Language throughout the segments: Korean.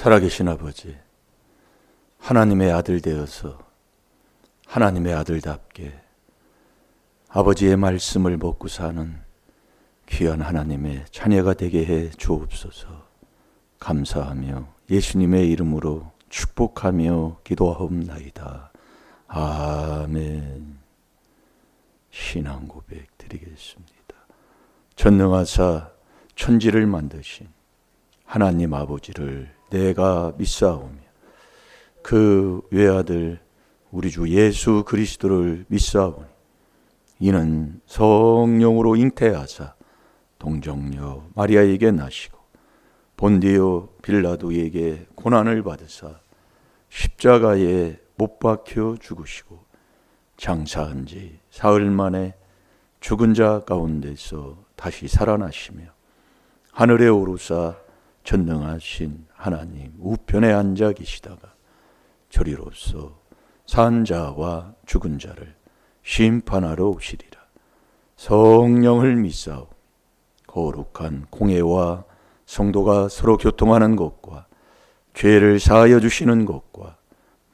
살아계신 아버지, 하나님의 아들 되어서 하나님의 아들답게 아버지의 말씀을 먹고 사는 귀한 하나님의 자녀가 되게 해 주옵소서. 감사하며 예수님의 이름으로 축복하며 기도하옵나이다. 아멘. 신앙 고백 드리겠습니다. 전능하사 천지를 만드신 하나님 아버지를 내가 믿사오며 그 외아들 우리 주 예수 그리스도를 믿사오니 이는 성령으로 잉태하사 동정녀 마리아에게 나시고 본디오 빌라도에게 고난을 받으사 십자가에 못 박혀 죽으시고 장사한 지 사흘 만에 죽은 자 가운데서 다시 살아나시며 하늘에 오르사 전능하신 하나님 우편에 앉아 계시다가 저리로서 산 자와 죽은 자를 심판하러 오시리라. 성령을 믿사오. 거룩한 공회와 성도가 서로 교통하는 것과 죄를 사하여 주시는 것과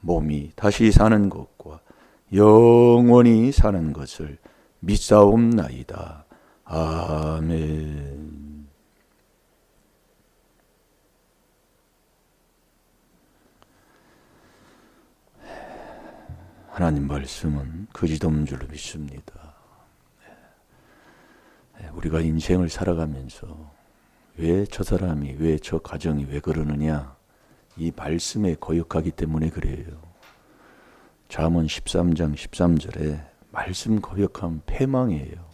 몸이 다시 사는 것과 영원히 사는 것을 믿사옵나이다. 아멘. 하나님 말씀은 거짓 없는 줄로 믿습니다. 우리가 인생을 살아가면서 왜 저 사람이, 왜 저 가정이 왜 그러느냐, 이 말씀에 거역하기 때문에 그래요. 잠언 13장 13절에 말씀 거역하면 패망이에요.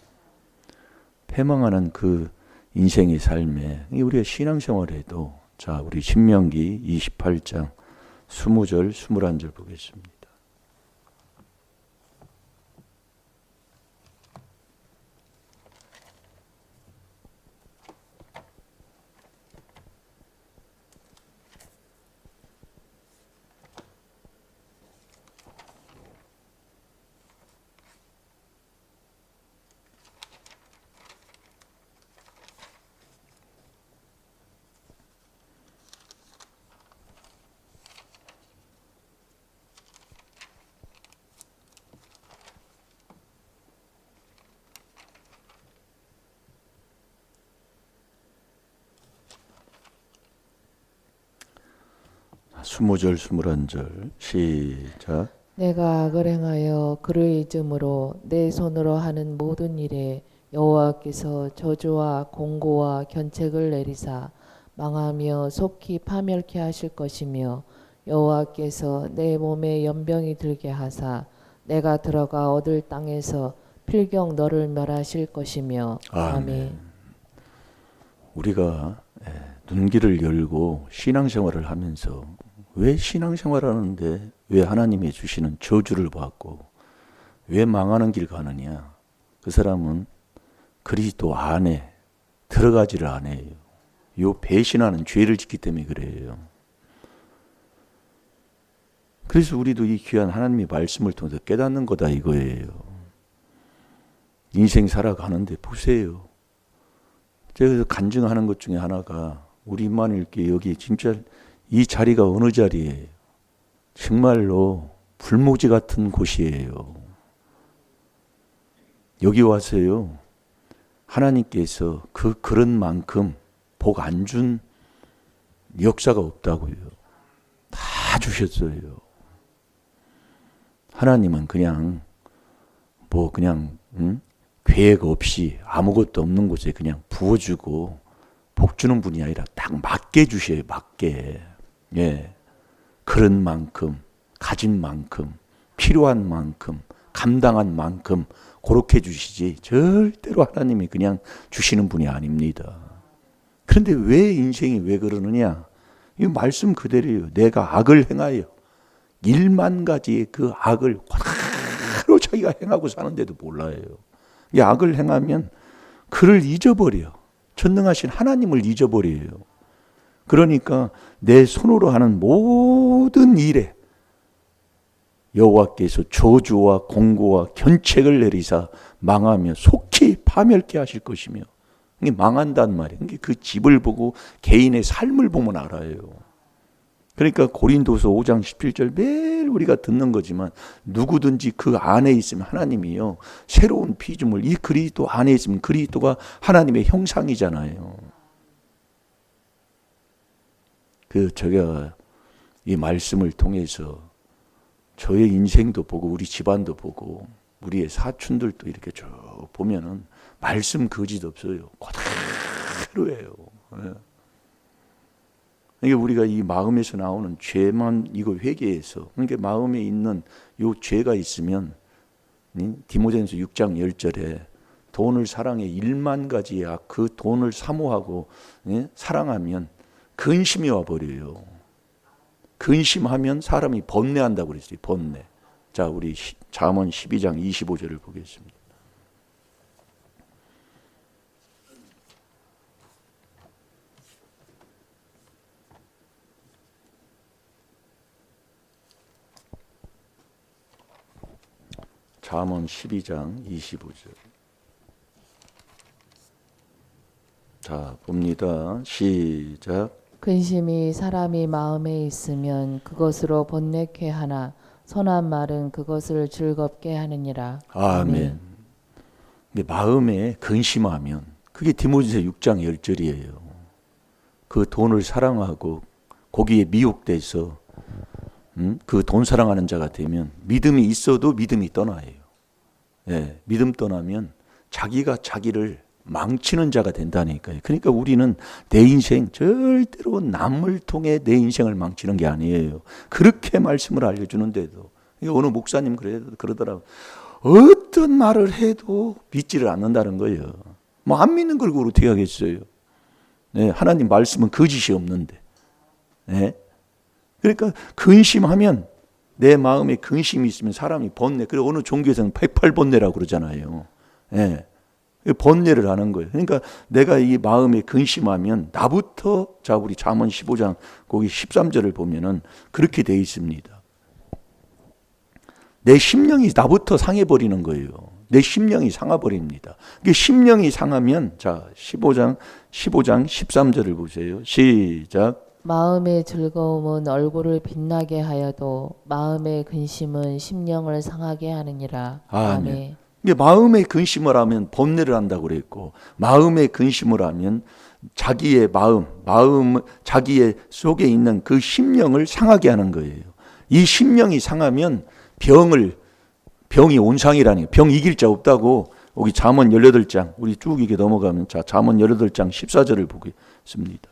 패망하는 그 인생의 삶에 우리가 신앙생활에도, 자 우리 신명기 28장 20절 21절 보겠습니다. 스무 절 21절 시작. 내가 악을 행하여 그를 잊음으로 내 손으로 하는 모든 일에 여호와께서 저주와 공고와 견책을 내리사 망하며 속히 파멸케 하실 것이며 여호와께서 내 몸에 연병이 들게 하사 내가 들어가 얻을 땅에서 필경 너를 멸하실 것이며. 아멘. 우리가 눈길을 열고 신앙생활을 하면서 왜 신앙생활하는데 왜 하나님이 주시는 저주를 받고 왜 망하는 길 가느냐? 그 사람은 그리스도 안에 들어가지를 않아요. 요 배신하는 죄를 짓기 때문에 그래요. 그래서 우리도 이 귀한 하나님의 말씀을 통해서 깨닫는 거다 이거예요. 인생 살아가는데 보세요. 제가 간증하는 것 중에 하나가 우리만 이렇게 여기 진짜 이 자리가 어느 자리예요? 정말로 불모지 같은 곳이에요. 여기 와서요. 하나님께서 그런 만큼 복 안 준 역사가 없다고요. 다 주셨어요. 하나님은 그냥 계획 없이 아무것도 없는 곳에 그냥 부어주고 복 주는 분이 아니라 딱 맞게 주셔요. 맞게. 예. 그런 만큼, 가진 만큼, 필요한 만큼, 감당한 만큼 그렇게 주시지 절대로 하나님이 그냥 주시는 분이 아닙니다. 그런데 왜 인생이 왜 그러느냐? 이 말씀 그대로예요. 내가 악을 행하여 1만 가지의 그 악을 그대로 자기가 행하고 사는데도 몰라요. 이 악을 행하면 그를 잊어버려. 전능하신 하나님을 잊어버려요. 그러니까 내 손으로 하는 모든 일에 여호와께서 저주와 공고와 견책을 내리사 망하며 속히 파멸케 하실 것이며, 이게 망한단 말이에요. 그 집을 보고 개인의 삶을 보면 알아요. 그러니까 고린도서 5장 17절 매일 우리가 듣는 거지만 누구든지 그 안에 있으면 하나님이요 새로운 피조물, 이 그리스도 안에 있으면 그리스도가 하나님의 형상이잖아요. 제가 이 말씀을 통해서 저의 인생도 보고 우리 집안도 보고 우리의 사촌들도 이렇게 쭉 보면은 말씀 거짓 없어요. 그대로예요. 그러니까 우리가 이 마음에서 나오는 죄만 이거 회개해서, 그러니까 마음에 있는 요 죄가 있으면 디모데전서 6장 10절에 돈을 사랑해 1만 가지의 악, 그 돈을 사모하고 사랑하면 근심이 와버려요. 근심하면 사람이 번뇌한다고 그랬어요. 번뇌. 자, 우리 잠언 12장 25절을 보겠습니다. 잠언 12장 25절. 자, 봅니다. 시작. 근심이 사람이 마음에 있으면 그것으로 번뇌케 하나 선한 말은 그것을 즐겁게 하느니라. 아멘. 근데 마음에 근심하면 그게 디모데전서 6장 10절이에요. 그 돈을 사랑하고 거기에 미혹돼서 그 돈 사랑하는 자가 되면 믿음이 있어도 믿음이 떠나요. 예, 믿음 떠나면 자기가 자기를 망치는 자가 된다니까요. 그러니까 우리는 내 인생 절대로 남을 통해 내 인생을 망치는 게 아니에요. 그렇게 말씀을 알려주는데도 어느 목사님 그러더라고요. 어떤 말을 해도 믿지를 않는다는 거예요. 뭐 안 믿는 걸 어떻게 하겠어요. 네, 하나님 말씀은 거짓이 없는데. 네. 그러니까 근심하면 내 마음에 근심이 있으면 사람이 번뇌. 그리고 어느 종교에서는 108번뇌라고 그러잖아요. 네. 번뇌를 하는 거예요. 그러니까 내가 이 마음에 근심하면 나부터, 자, 우리 잠언 15장 거기 13절을 보면은 그렇게 돼 있습니다. 내 심령이 나부터 상해버리는 거예요. 내 심령이 상해버립니다. 심령이 상하면, 자, 15장 13절을 보세요. 시작. 마음의 즐거움은 얼굴을 빛나게 하여도 마음의 근심은 심령을 상하게 하느니라. 아멘. 마음의 근심을 하면 번뇌를 한다고 그랬고, 마음의 근심을 하면 자기의 마음, 자기의 속에 있는 그 심령을 상하게 하는 거예요. 이 심령이 상하면 병이 온상이라니, 병 이길 자 없다고. 여기 잠언 18장, 우리 쭉 이게 넘어가면, 자, 잠언 18장 14절을 보겠습니다.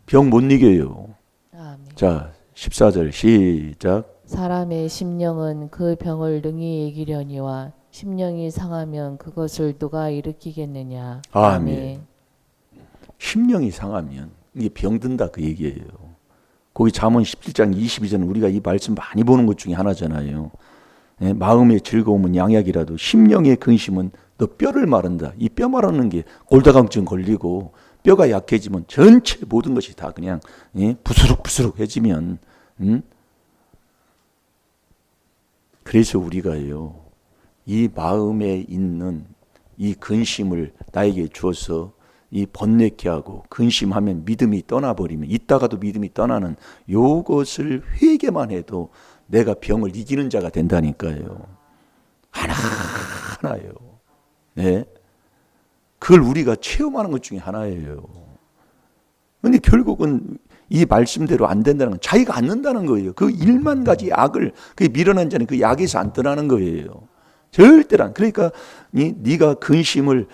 병 못 이겨요. 아멘. 자, 14절 시작. 사람의 심령은 그 병을 능히 이기려니와 심령이 상하면 그것을 누가 일으키겠느냐. 아멘. 심령이 상하면 이게 병든다 그 얘기예요. 거기 잠언 17장 22절 우리가 이 말씀 많이 보는 것 중에 하나잖아요. 네, 마음의 즐거움은 양약이라도 심령의 근심은 너 뼈를 마른다. 이 뼈 마르는 게 골다공증 걸리고 뼈가 약해지면 전체 모든 것이 다 그냥 부스럭부스럭해지면 그래서 우리가요, 이 마음에 있는 이 근심을 나에게 주어서 이 번뇌케 하고 근심하면 믿음이 떠나버리면 있다가도 믿음이 떠나는 요것을 회개만 해도 내가 병을 이기는 자가 된다니까요. 하나하나요. 네. 그걸 우리가 체험하는 것 중에 하나예요. 그런데 결국은 이 말씀대로 안 된다는 건 자기가 안 는다는 거예요. 그 1만 가지 악을 그 밀어낸 자는 그 약에서 안 떠나는 거예요. 절대로 안. 그러니까 네가 근심은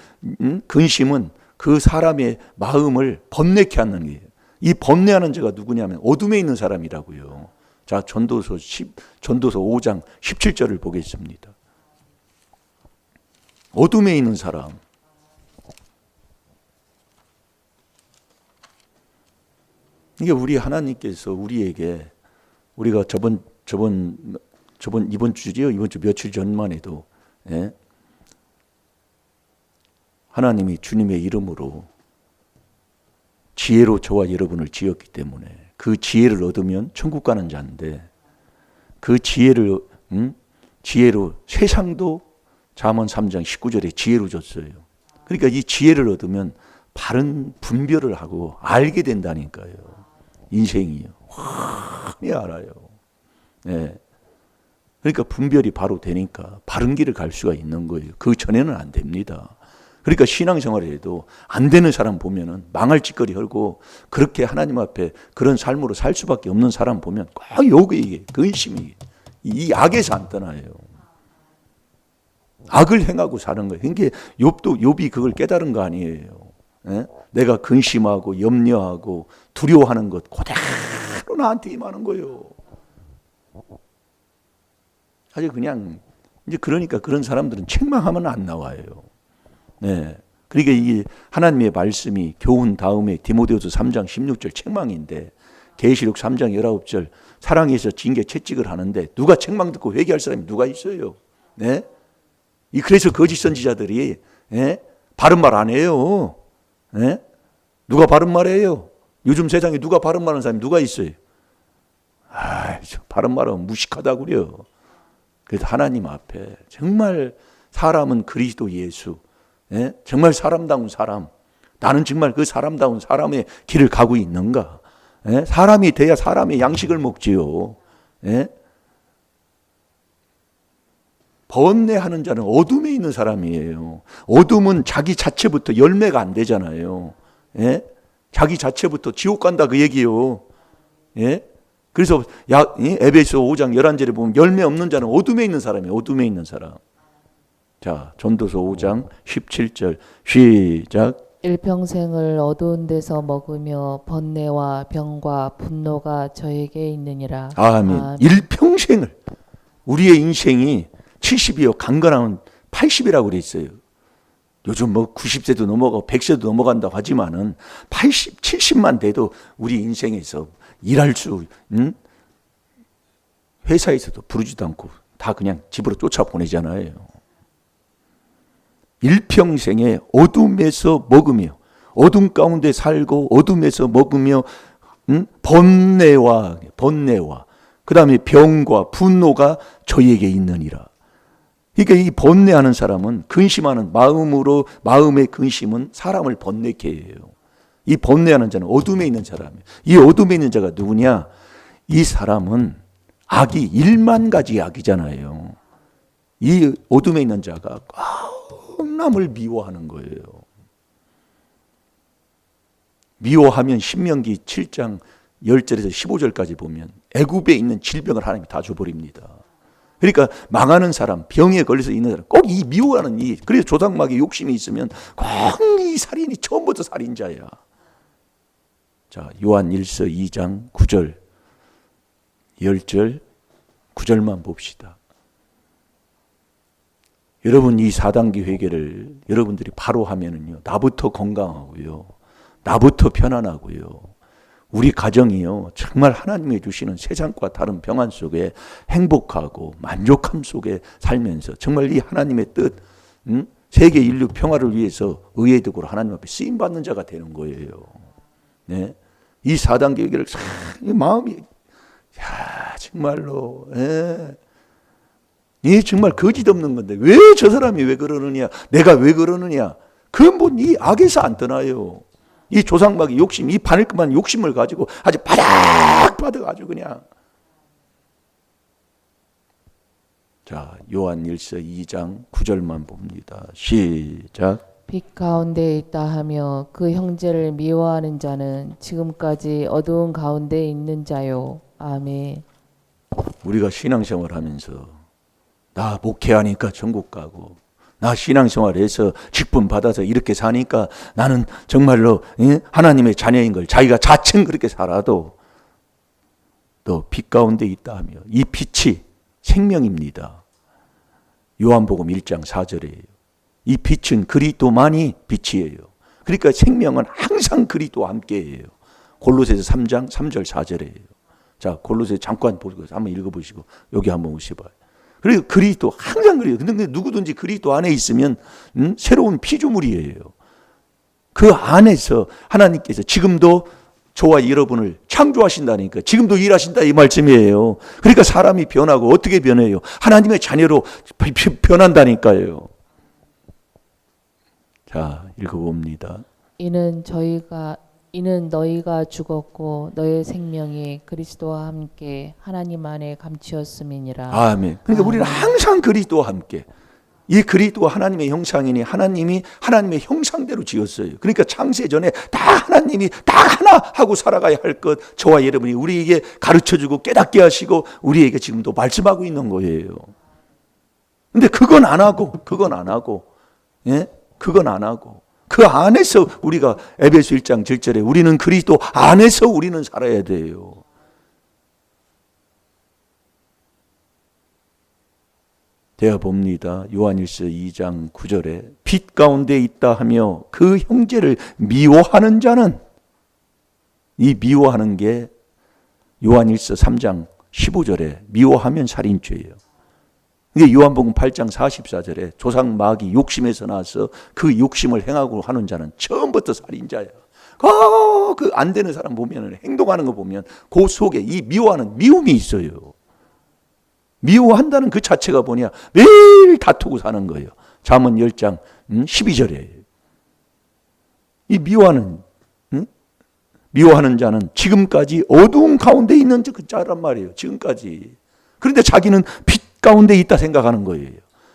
그 사람의 마음을 번뇌케 하는 거예요. 이 번뇌하는 자가 누구냐면 어둠에 있는 사람이라고요. 자, 전도서 5장 17절을 보겠습니다. 어둠에 있는 사람. 이게 우리 하나님께서 우리에게, 우리가 이번 주지요, 이번 주 며칠 전만 해도, 예? 하나님이 주님의 이름으로 지혜로 저와 여러분을 지었기 때문에 그 지혜를 얻으면 천국 가는 자인데, 그 지혜로 세상도 잠언 3장 19절에 지혜로 줬어요. 그러니까 이 지혜를 얻으면 바른 분별을 하고 알게 된다니까요. 인생이요. 훤히 알아요. 예. 그러니까 분별이 바로 되니까 바른 길을 갈 수가 있는 거예요. 그 전에는 안 됩니다. 그러니까 신앙생활을 해도 안 되는 사람 보면은 망할 짓거리 하고 그렇게 하나님 앞에 그런 삶으로 살 수밖에 없는 사람 보면 꼭 요게 근심이 이 악에서 안 떠나요. 악을 행하고 사는 거예요. 그러니까 욥이 그걸 깨달은 거 아니에요. 예? 내가 근심하고 염려하고 두려워하는 것 그대로 나한테 임하는 거예요. 사실 그냥 이제 그러니까 그런 사람들은 책망하면 안 나와요. 네. 그러니까 이게 하나님의 말씀이 교훈 다음에 디모데후서 3장 16절 책망인데 계시록 3장 19절 사랑해서 징계 채찍을 하는데 누가 책망 듣고 회개할 사람이 누가 있어요? 네? 그래서 거짓 선지자들이 바른 말 안 해요. 누가 바른 말 해요? 요즘 세상에 누가 바른 말 하는 사람이 누가 있어요? 바른 말은 무식하다고 그래요. 그래서 하나님 앞에 정말 사람은 그리스도 예수, 정말 사람다운 사람, 나는 정말 그 사람다운 사람의 길을 가고 있는가? 사람이 돼야 사람의 양식을 먹지요. 번뇌하는 자는 어둠에 있는 사람이에요. 어둠은 자기 자체부터 열매가 안 되잖아요. 자기 자체부터 지옥 간다 그 얘기요. 그래서 에베소 5장 11절에 보면 열매 없는 자는 어둠에 있는 사람이에요. 어둠에 있는 사람. 자, 전도서 5장 17절 시작. 일평생을 어두운 데서 먹으며 번뇌와 병과 분노가 저에게 있느니라. 아멘. 일평생을 우리의 인생이 70이요 강건하면 80이라고 그랬어요. 요즘 뭐 90세도 넘어가고 100세도 넘어간다고 하지만은 80, 70만 돼도 우리 인생에서 일할 수, 회사에서도 부르지도 않고 다 그냥 집으로 쫓아보내잖아요. 일평생에 어둠에서 먹으며 어둠 가운데 살고 어둠에서 먹으며 번뇌와 그 다음에 병과 분노가 저에게 있느니라. 그러니까 이 번뇌하는 사람은 근심하는 마음의 근심은 사람을 번뇌케 해요. 이 번뇌하는 자는 어둠에 있는 사람이에요. 이 어둠에 있는 자가 누구냐? 이 사람은 악이 1만 가지 악이잖아요. 이 어둠에 있는 자가 남을 미워하는 거예요. 미워하면 신명기 7장 10절에서 15절까지 보면 애굽에 있는 질병을 하나님이 다 줘버립니다. 그러니까 망하는 사람, 병에 걸려서 있는 사람, 꼭 이 미워하는 그래서 조상막에 욕심이 있으면 꼭 이 살인이 처음부터 살인자야. 자, 요한 1서 2장 9절, 10절, 9절만 봅시다. 여러분 이 4단계 회개를 여러분들이 바로 하면은요, 나부터 건강하고요, 나부터 편안하고요, 우리 가정이요 정말 하나님이 주시는 세상과 다른 평안 속에 행복하고 만족함 속에 살면서 정말 이 하나님의 뜻, 세계 인류 평화를 위해서 의의 덕으로 하나님 앞에 쓰임 받는 자가 되는 거예요. 네, 이 4단계 회개를 이 마음이 정말로 이 정말 거짓 없는 건데 왜 저 사람이 왜 그러느냐, 내가 왜 그러느냐, 그건 이 악에서 안 떠나요. 이 조상막이 욕심, 이 바늘급한 욕심을 가지고 아주 바닥바닥 그냥. 자, 요한 1서 2장 9절만 봅니다. 시작. 빛 가운데 있다 하며 그 형제를 미워하는 자는 지금까지 어두운 가운데 있는 자요. 아멘. 우리가 신앙생활 하면서 나 목회하니까 천국 가고, 나 신앙생활에서 직분 받아서 이렇게 사니까 나는 정말로 하나님의 자녀인 걸 자기가 자칭 그렇게 살아도 또 빛 가운데 있다 하며 이 빛이 생명입니다. 요한복음 1장 4절이에요. 이 빛은 그리스도만이 빛이에요. 그러니까 생명은 항상 그리스도와 함께예요. 골로새서 3장 3절 4절이에요. 자, 골로새 잠깐 보고 한번 읽어보시고 여기 한번 오셔봐요. 그리고 그리스도 항상 그래요. 근데 누구든지 그리스도 안에 있으면 새로운 피조물이에요. 그 안에서 하나님께서 지금도 저와 여러분을 창조하신다니까, 지금도 일하신다 이 말씀이에요. 그러니까 사람이 변하고 어떻게 변해요? 하나님의 자녀로 변한다니까요. 자, 읽어봅니다. 이는 너희가 죽었고 너의 생명이 그리스도와 함께 하나님 안에 감추었음이니라. 아멘. 그러니까 우리는 항상 그리스도와 함께. 이 그리스도가 하나님의 형상이니 하나님이 하나님의 형상대로 지었어요. 그러니까 창세 전에 다 하나님이 다 하나 하고 살아가야 할 것 저와 여러분이 우리에게 가르쳐주고 깨닫게 하시고 우리에게 지금도 말씀하고 있는 거예요. 근데 그건 안 하고 예? 그건 안 하고 그 안에서 우리가 에베소 1장 7절에 우리는 그리스도 안에서 우리는 살아야 돼요. 되어 봅니다. 요한일서 2장 9절에 빛 가운데 있다 하며 그 형제를 미워하는 자는, 이 미워하는 게 요한일서 3장 15절에 미워하면 살인죄예요. 이게 요한복음 8장 44절에 조상 마귀 욕심에서 나서 그 욕심을 행하고 하는 자는 처음부터 살인자야. 그 안 되는 사람 보면, 행동하는 거 보면 그 속에 이 미워하는 미움이 있어요. 미워한다는 그 자체가 뭐냐? 매일 다투고 사는 거예요. 잠언 10장 12절에 이 미워하는 자는 지금까지 어두운 가운데 있는 그 자란 말이에요. 지금까지. 그런데 자기는 빛 가운데 있다 생각하는 거예요.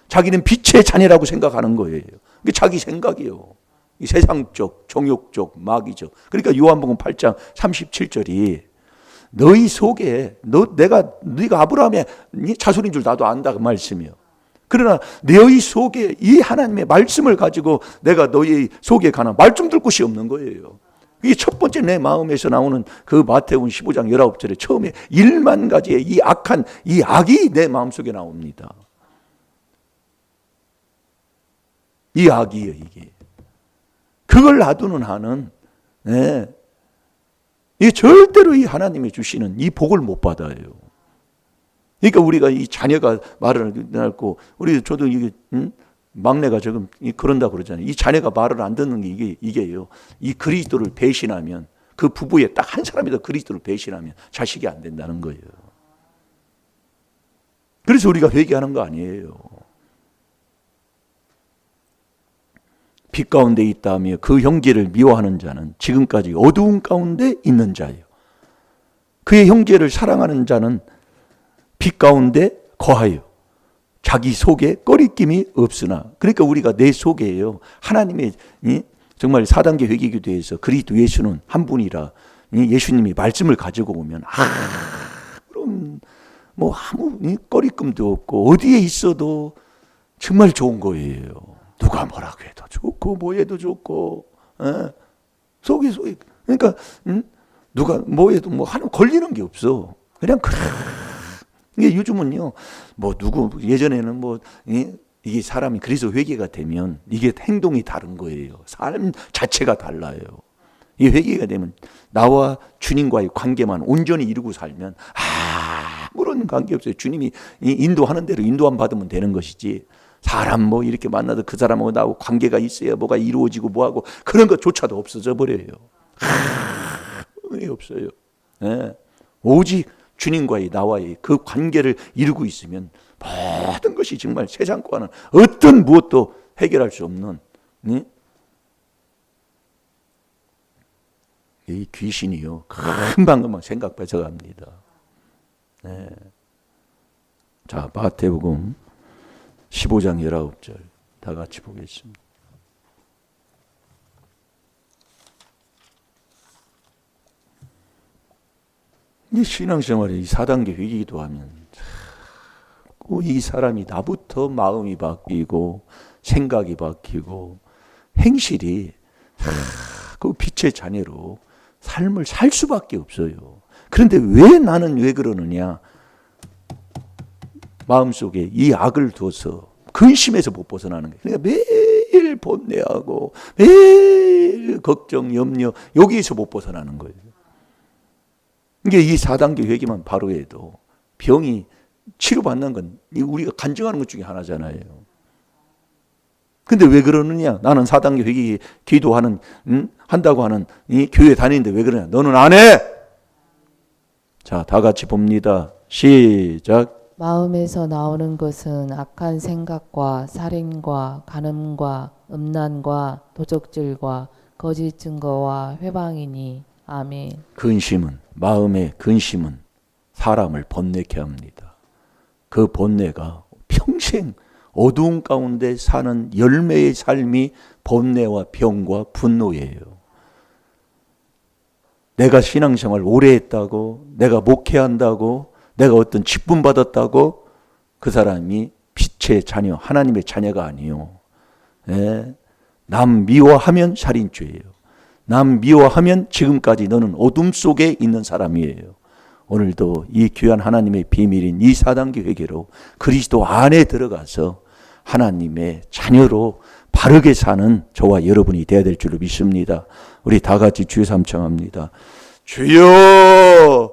자기는 빛의 자녀라고 생각하는 거예요. 그게 자기 생각이에요. 이 세상적, 정욕적, 마귀적. 그러니까 요한복음 8장 37절이 너희 속에 네가 아브라함의 자손인 줄 나도 안다 그 말씀이요. 그러나 너희 속에 이 하나님의 말씀을 가지고 내가 너희 속에 가나 말 좀 들 곳이 없는 거예요. 이게 첫 번째 내 마음에서 나오는 그 마태복음 15장 19절에 처음에 1만 가지의 이 악한 이 악이 내 마음속에 나옵니다. 이 악이에요, 이게. 그걸 놔두는 한은 이 절대로 이 하나님이 주시는 이 복을 못 받아요. 그러니까 우리가 이 자녀가 말을 듣고 저도 이게 막내가 지금 그런다 그러잖아요. 이 자녀가 말을 안 듣는 게 이게요. 이 그리스도를 배신하면 그 부부에 딱 한 사람이 더 그리스도를 배신하면 자식이 안 된다는 거예요. 그래서 우리가 회개하는 거 아니에요. 빛 가운데 있다며 그 형제를 미워하는 자는 지금까지 어두운 가운데 있는 자예요. 그의 형제를 사랑하는 자는 빛 가운데 거하여 자기 속에 꺼리낌이 없으나. 그러니까 우리가 내 속에요. 하나님의 정말 4단계 회개기도에서 그리스도 예수는 한 분이라 예수님이 말씀을 가지고 오면 그럼 뭐 아무 꺼리낌도 없고 어디에 있어도 정말 좋은 거예요. 누가 뭐라고 해도 좋고 뭐 해도 좋고 속에 그러니까 누가 뭐 해도 뭐 하는 걸리는 게 없어. 그냥 그래. 이게 요즘은요 뭐 누구 예전에는 뭐 이게 사람이 그래서 회개가 되면 이게 행동이 다른 거예요. 삶 자체가 달라요. 이 회개가 되면 나와 주님과의 관계만 온전히 이루고 살면 아무런 관계 없어요. 주님이 인도하는 대로 인도함 받으면 되는 것이지. 사람 뭐 이렇게 만나도 그 사람하고 나하고 관계가 있어야 뭐가 이루어지고 뭐하고 그런 것조차도 없어져 버려요. 없어요. 오직 주님과의 나와의 그 관계를 이루고 있으면 모든 것이 정말 세상과는 어떤 무엇도 해결할 수 없는 이 귀신이요 금방금방 생각 뺏어갑니다. 자, 마태복음 15장 19절 다 같이 보겠습니다. 이 신앙생활에 이 4단계 회개기도 하면 이 사람이 나부터 마음이 바뀌고 생각이 바뀌고 행실이 그 빛의 자녀로 삶을 살 수밖에 없어요. 그런데 나는 그러느냐? 마음속에 이 악을 둬서 근심에서 못 벗어나는 거예요. 그러니까 매일 번뇌하고 매일 걱정, 염려 여기에서 못 벗어나는 거예요. 이게 이 4단계 회개만 바로 해도 병이 치료받는 건 우리가 간증하는 것 중에 하나잖아요. 근데 왜 그러느냐? 나는 4단계 회개 기도하는 한다고 하는 이 교회 다니는데 왜 그러냐? 너는 안 해. 자, 다 같이 봅니다. 시작. 마음에서 나오는 것은 악한 생각과 살인과 간음과 음란과 도적질과 거짓 증거와 회방이니. 아멘. 근심은, 마음의 근심은 사람을 번뇌케 합니다. 그 번뇌가 평생 어두운 가운데 사는 열매의 삶이 번뇌와 병과 분노예요. 내가 신앙생활 오래 했다고, 내가 목회한다고, 내가 어떤 직분 받았다고 그 사람이 빛의 자녀, 하나님의 자녀가 아니요. 예? 남 미워하면 살인죄예요. 남 미워하면 지금까지 너는 어둠 속에 있는 사람이에요. 오늘도 이 귀한 하나님의 비밀인 이 4단계 회개로 그리스도 안에 들어가서 하나님의 자녀로 바르게 사는 저와 여러분이 되어야 될 줄로 믿습니다. 우리 다 같이 주여 삼창합니다. 주여!